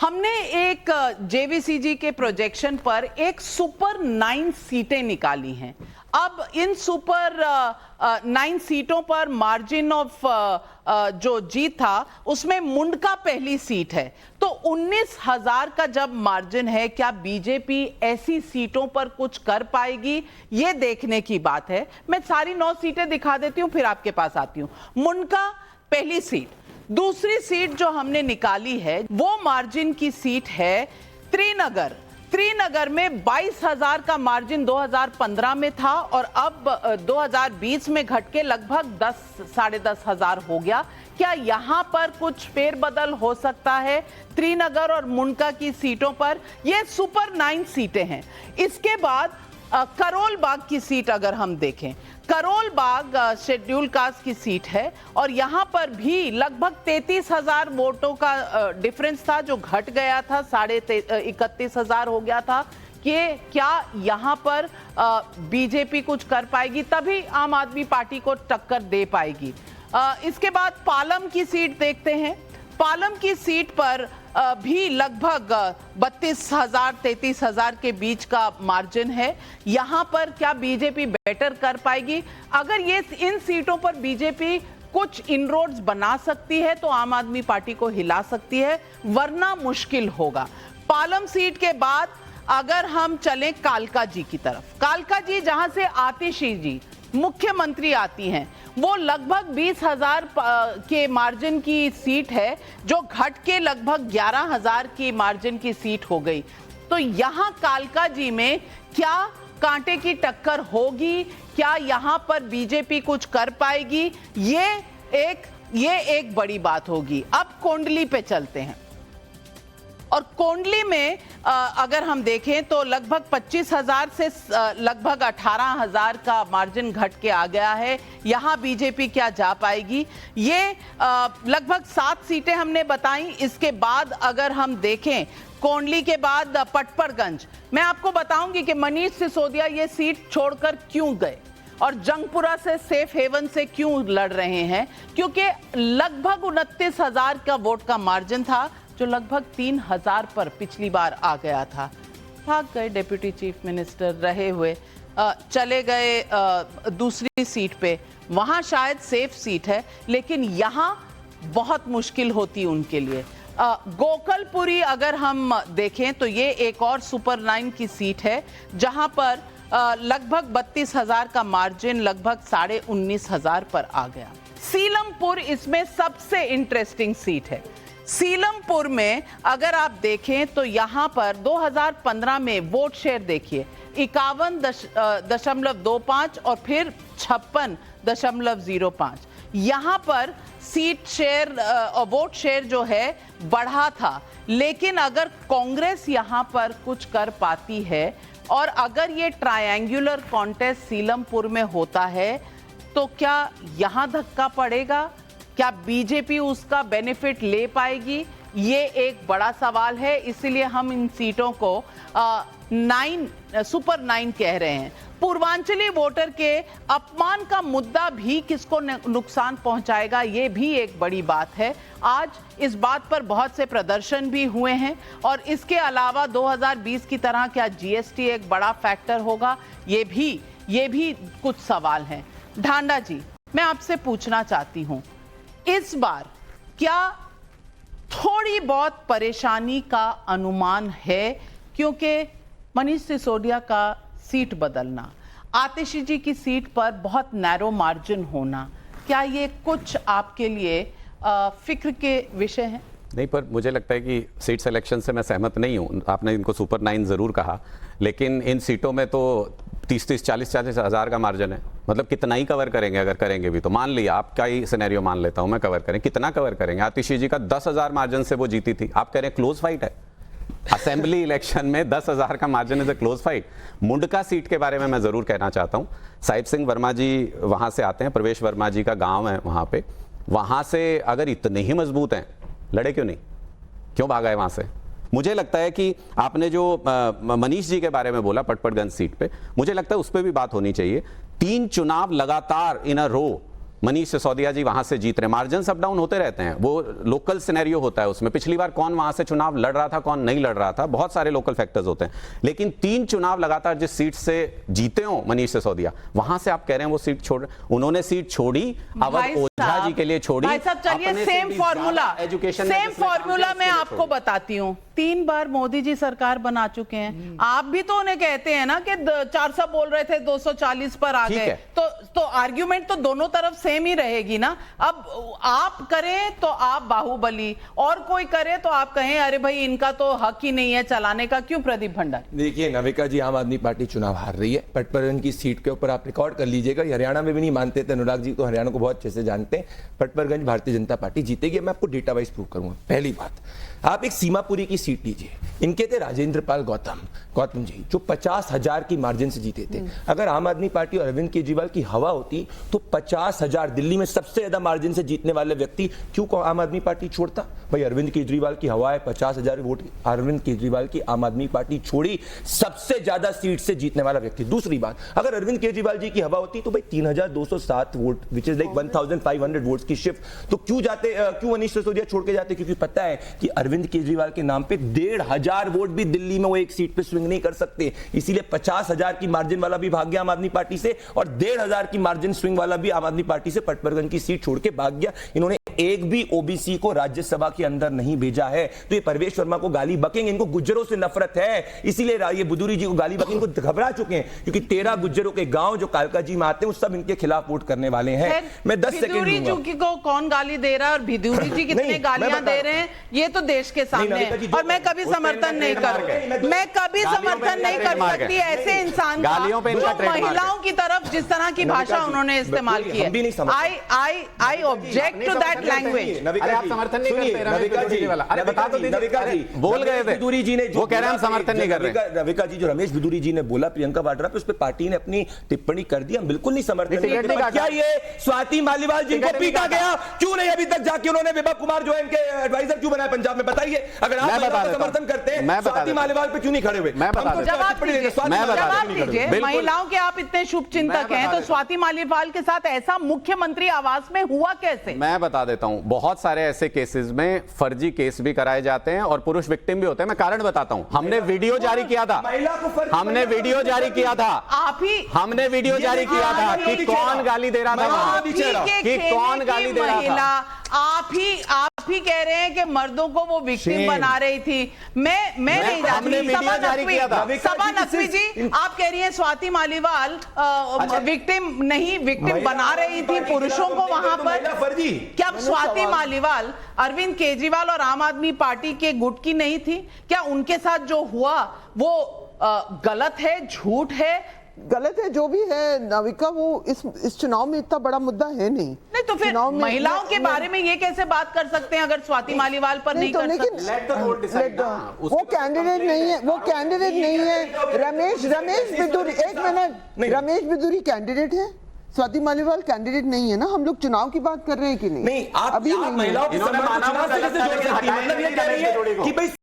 हमने एक जेवीसीजी के प्रोजेक्शन पर एक सुपर 9 सीटें निकाली हैं। अब इन सुपर 9 सीटों पर मार्जिन ऑफ जो जीत था उसमें मुंडका पहली सीट है, तो 19,000 का जब मार्जिन है, क्या बीजेपी ऐसी सीटों पर कुछ कर पाएगी, ये देखने की बात है। मैं सारी 9 सीटें दिखा देती हूं, फिर आपके पास आती हूं। मुंडका पहली सीट। दूसरी सीट जो हमने निकाली है वो मार्जिन की सीट है त्रिनगर। त्रिनगर में 22,000 का मार्जिन 2015 में था और अब 2020 में घट के लगभग 10-साढ़े 10,000 हो गया। क्या यहां पर कुछ फेरबदल हो सकता है त्रिनगर और मुंडका की सीटों पर? ये सुपर 9 सीटें हैं। इसके बाद करोल बाग की सीट अगर हम देखें, करोल बाग शेड्यूल कास्ट की सीट है और यहां पर भी लगभग 33,000 वोटों का डिफरेंस था जो घट गया था, 31,500 हो गया था। कि क्या यहां पर बीजेपी कुछ कर पाएगी, तभी आम आदमी पार्टी को टक्कर दे पाएगी। इसके बाद पालम की सीट देखते हैं। पालम की सीट पर भी लगभग 32,000-33,000 के बीच का मार्जिन है। यहां पर क्या बीजेपी बेटर कर पाएगी? अगर ये इन सीटों पर बीजेपी कुछ इनरोड्स बना सकती है तो आम आदमी पार्टी को हिला सकती है, वरना मुश्किल होगा। पालम सीट के बाद अगर हम चलें कालका जी की तरफ, कालका जी जहां से आतिशी जी मुख्यमंत्री आती हैं, वो लगभग 20,000 के मार्जिन की सीट है जो घट के लगभग 11,000 की मार्जिन की सीट हो गई। तो यहां कालका जी में क्या कांटे की टक्कर होगी? क्या यहां पर बीजेपी कुछ कर पाएगी? ये एक बड़ी बात होगी। अब कोंडली पे चलते हैं और कोंडली में अगर हम देखें तो लगभग 25,000 से लगभग 18,000 का मार्जिन घट के आ गया है। यहां बीजेपी क्या जा पाएगी? ये लगभग 7 सीटें हमने बताई। इसके बाद अगर हम देखें कोंडली के बाद पटपरगंज, मैं आपको बताऊंगी कि मनीष सिसोदिया ये सीट छोड़कर क्यों गए और जंगपुरा से सेफ हेवन से क्यों लड़ रहे हैं, क्योंकि लगभग 29,000 का वोट का मार्जिन था जो लगभग 3,000 पर पिछली बार आ गया था। भाग गए डिप्टी चीफ मिनिस्टर रहे हुए, चले गए दूसरी सीट पे। वहां शायद सेफ सीट है, लेकिन यहां बहुत मुश्किल होती उनके लिए। गोकलपुरी अगर हम देखें तो ये एक और सुपर 9 की सीट है जहां पर लगभग 32,000 का मार्जिन लगभग 19,500 पर आ गया। सीलमपुर इसमें सबसे इंटरेस्टिंग सीट है। सीलमपुर में अगर आप देखें तो यहां पर 2015 में वोट शेयर देखिए 51.25 और फिर 56.05। यहां पर सीट शेयर वोट शेयर जो है बढ़ा था, लेकिन अगर कांग्रेस यहां पर कुछ कर पाती है और अगर ये ट्रायंगुलर कॉन्टेस्ट सीलमपुर में होता है तो क्या यहां धक्का पड़ेगा? क्या बीजेपी उसका बेनिफिट ले पाएगी? ये एक बड़ा सवाल है। इसीलिए हम इन सीटों को सुपर 9 कह रहे हैं। पूर्वांचली वोटर के अपमान का मुद्दा भी किसको नुकसान पहुंचाएगा, ये भी एक बड़ी बात है। आज इस बात पर बहुत से प्रदर्शन भी हुए हैं और इसके अलावा 2020 की तरह क्या जीएसटी एक बड़ा फैक्टर होगा, ये भी कुछ सवाल हैं। ढांडा जी, मैं आपसे पूछना चाहती हूं, इस बार क्या थोड़ी बहुत परेशानी का अनुमान है? क्योंकि मनीष सिसोदिया का सीट बदलना, आतिशी जी की सीट पर बहुत नैरो मार्जिन होना, क्या ये कुछ आपके लिए फिक्र के विषय हैं? नहीं, पर मुझे लगता है कि सीट सिलेक्शन से मैं सहमत नहीं हूं। आपने इनको सुपर 9 जरूर कहा, लेकिन इन सीटों में तो 30-30, 40-40 हज़ार का मार्जिन है। मतलब कितना ही कवर करेंगे? अगर करेंगे भी तो मान लिया, आपका ही सिनेरियो मान लेता हूं मैं, कवर करें, कितना कवर करेंगे? आतिशी जी का 10,000 मार्जिन से वो जीती थी, आप कह रहे हैं क्लोज फाइट है। असेंबली इलेक्शन में 10,000 का margin is a close fight. Mundka seat के बारे में मैं जरूर कहना चाहता हूं। साहिब सिंह वर्मा जी वहां से आते हैं, प्रवेश वर्मा जी का गांव है वहां पे। वहां से अगर इतने ही मजबूत हैं, लड़े क्यों नहीं? क्यों भागा है वहां से? मुझे लगता है कि आपने जो मनीष जी के बारे में बोला पटपरगंज सीट पे, मुझे लगता है उस पर भी बात होनी चाहिए। 3 चुनाव लगातार इन अ रो मनीष सिसोदिया जी वहां से जीत रहे, मार्जिन अप डाउन होते रहते हैं, वो लोकल सिनेरियो होता है उसमें, पिछली बार कौन वहां से चुनाव लड़ रहा था कौन नहीं लड़ रहा था, बहुत सारे लोकल फैक्टर्स होते हैं, लेकिन 3 चुनाव लगातार जिस सीट से जीते हो मनीष सिसोदिया, वहां से आप कह रहे हैं वो सीट छोड़, उन्होंने सीट छोड़ी, अवध ओझा जी के लिए छोड़ी। भाई साहब चलिए सेम फॉर्मूला मैं आपको बताती हूँ, 3 बार मोदी जी सरकार बना चुके हैं, आप भी तो उन्हें कहते हैं ना कि 400 बोल रहे थे 240 पर आ गए, तो आर्ग्यूमेंट तो दोनों तरफ सेम ही रहेगी ना। अब आप करें तो आप बाहुबली, और कोई करे तो आप कहें अरे भाई इनका तो हक ही नहीं है चलाने का। क्यों प्रदीप भंडारी? देखिए नविका जी, आम आदमी पार्टी चुनाव हार रही है, पटपर्गन की सीट के ऊपर आप रिकॉर्ड कर लीजिएगा, हरियाणा में भी नहीं मानते थे, अनुराग जी तो हरियाणा को बहुत अच्छे से जानते हैं, पटपर्गंज भारतीय जनता पार्टी जीतेगी। मैं आपको डेटा वाइज प्रूव करूंगा। पहली बात, आप एक सीमापुरी की सीट लीजिए, इनके थे राजेंद्र पाल गौतम जी जो 50,000 की मार्जिन से जीते थे। अगर आम आदमी पार्टी और अरविंद केजरीवाल की हवा होती तो 50,000, दिल्ली में सबसे ज्यादा मार्जिन से जीतने वाले व्यक्ति क्यों आम आदमी पार्टी छोड़ता? भाई अरविंद केजरीवाल की हवा है, 50,000 वोट अरविंद केजरीवाल की आम आदमी पार्टी छोड़ी, सबसे ज्यादा सीट से जीतने वाला व्यक्ति। दूसरी बात, अगर अरविंद केजरीवाल जी की हवा होती तो भाई 3,207 vote, which is like 1,500 votes की शिफ्ट, तो क्यों मनीष सिसोदिया छोड़ के जाते? क्योंकि पता है कि अरविंद केजरीवाल के नाम पे 1,500 वोट भी दिल्ली में वो एक सीट पे स्विंग नहीं कर सकते, इसीलिए 50,000 की मार्जिन वाला भी भाग गया आम आदमी पार्टी से, और 1,500 की मार्जिन स्विंग वाला भी आम आदमी पार्टी से पटपर्गन की सीट छोड़ के भाग गया। इन्होंने एक भी ओबीसी को राज्यसभा के अंदर नहीं भेजा है, तो ये परवेश वर्मा को गाली बकेंगे, इनको गुज्जरों से नफरत है, इसीलिए ये बुदूरी जी को गाली बकेंगे, इनको घबरा चुके हैं, क्योंकि 13 गुज्जरों के गांव जो कालका जी में आते हैं, वो सब इनके खिलाफ वोट करने वाले हैं। मैं 10 सेकंड दूंगा। बिदूरी को कौन गाली दे रहा है और बिदूरी जी कितने गालियां दे रहे हैं, ये तो देश के सामने है, और मैं कभी समर्थन नहीं करूंगी, मैं कभी समर्थन नहीं कर सकती ऐसे इंसान का जो महिलाओं की तरफ जिस तरह की भाषा उन्होंने इस्तेमाल की है। I object to that language. अरे आप समर्थन नहीं करते नविका जी, अरे बता तो नविका जी बोल गए थे बिदूरी जी ने, वो कह रहे हैं हम समर्थन नहीं कर रहे। नविका जी जो रमेश बिदूरी जी ने बोला प्रियंका वाड्रा पे, उस पे पार्टी ने अपनी टिप्पणी कर दी, हम बिल्कुल नहीं समर्थन करते। क्या ये स्वाति मालीवाल जिनको पीटा गया, क्यों नहीं अभी तक जाके उन्होंने विभा कुमार जो है इनके एडवाइजर क्यों बनाया पंजाब में? बताइए, अगर आप समर्थन करते हैं स्वाति मालीवाल पे क्यों नहीं खड़े हुए? जवाब दीजिए, महिलाओं के आप इतने शुभचिंतक हैं, तो स्वाति मालीवाल के साथ ऐसा मुख्यमंत्री आवास में हुआ कैसे? मैं बता देता हूं, बहुत सारे ऐसे केसेस में फर्जी केस भी कराए जाते हैं और पुरुष विक्टिम भी होते हैं। मैं कारण बताता हूं, हमने वीडियो जारी किया था, हमने वीडियो जारी किया था, हमने वीडियो जारी किया था कि कौन गाली दे रहा था वहां, कि कौन गाली दे रहा था। आप ही कह रहे हैं कि मर्दों को वो विक्टिम बना रही थी। मैं नहीं जानती। सबा नकवी जी, आप कह रही हैं स्वाति मालीवाल विक्टिम बना रही थी पुरुषों को वहां पर। क्या स्वाति मालीवाल अरविंद केजरीवाल और आम आदमी पार्टी के गुट की नहीं थी? क्या उनके साथ जो हुआ वो गलत है, झूठ है? गलत है जो भी है नाविका, वो इस चुनाव में इतना बड़ा मुद्दा है नहीं तो फिर महिलाओं के बारे में ये कैसे बात कर सकते हैं अगर स्वाति मालीवाल पर नहीं कर सकते? वो कैंडिडेट नहीं है, वो कैंडिडेट नहीं है। रमेश बिदूरी, एक मिनट, रमेश बिदूरी कैंडिडेट है, स्वाति मालीवाल कैंडिडेट नहीं है ना। हम लोग चुनाव की बात कर रहे हैं कि नहीं? नहीं, आप महिलाओं की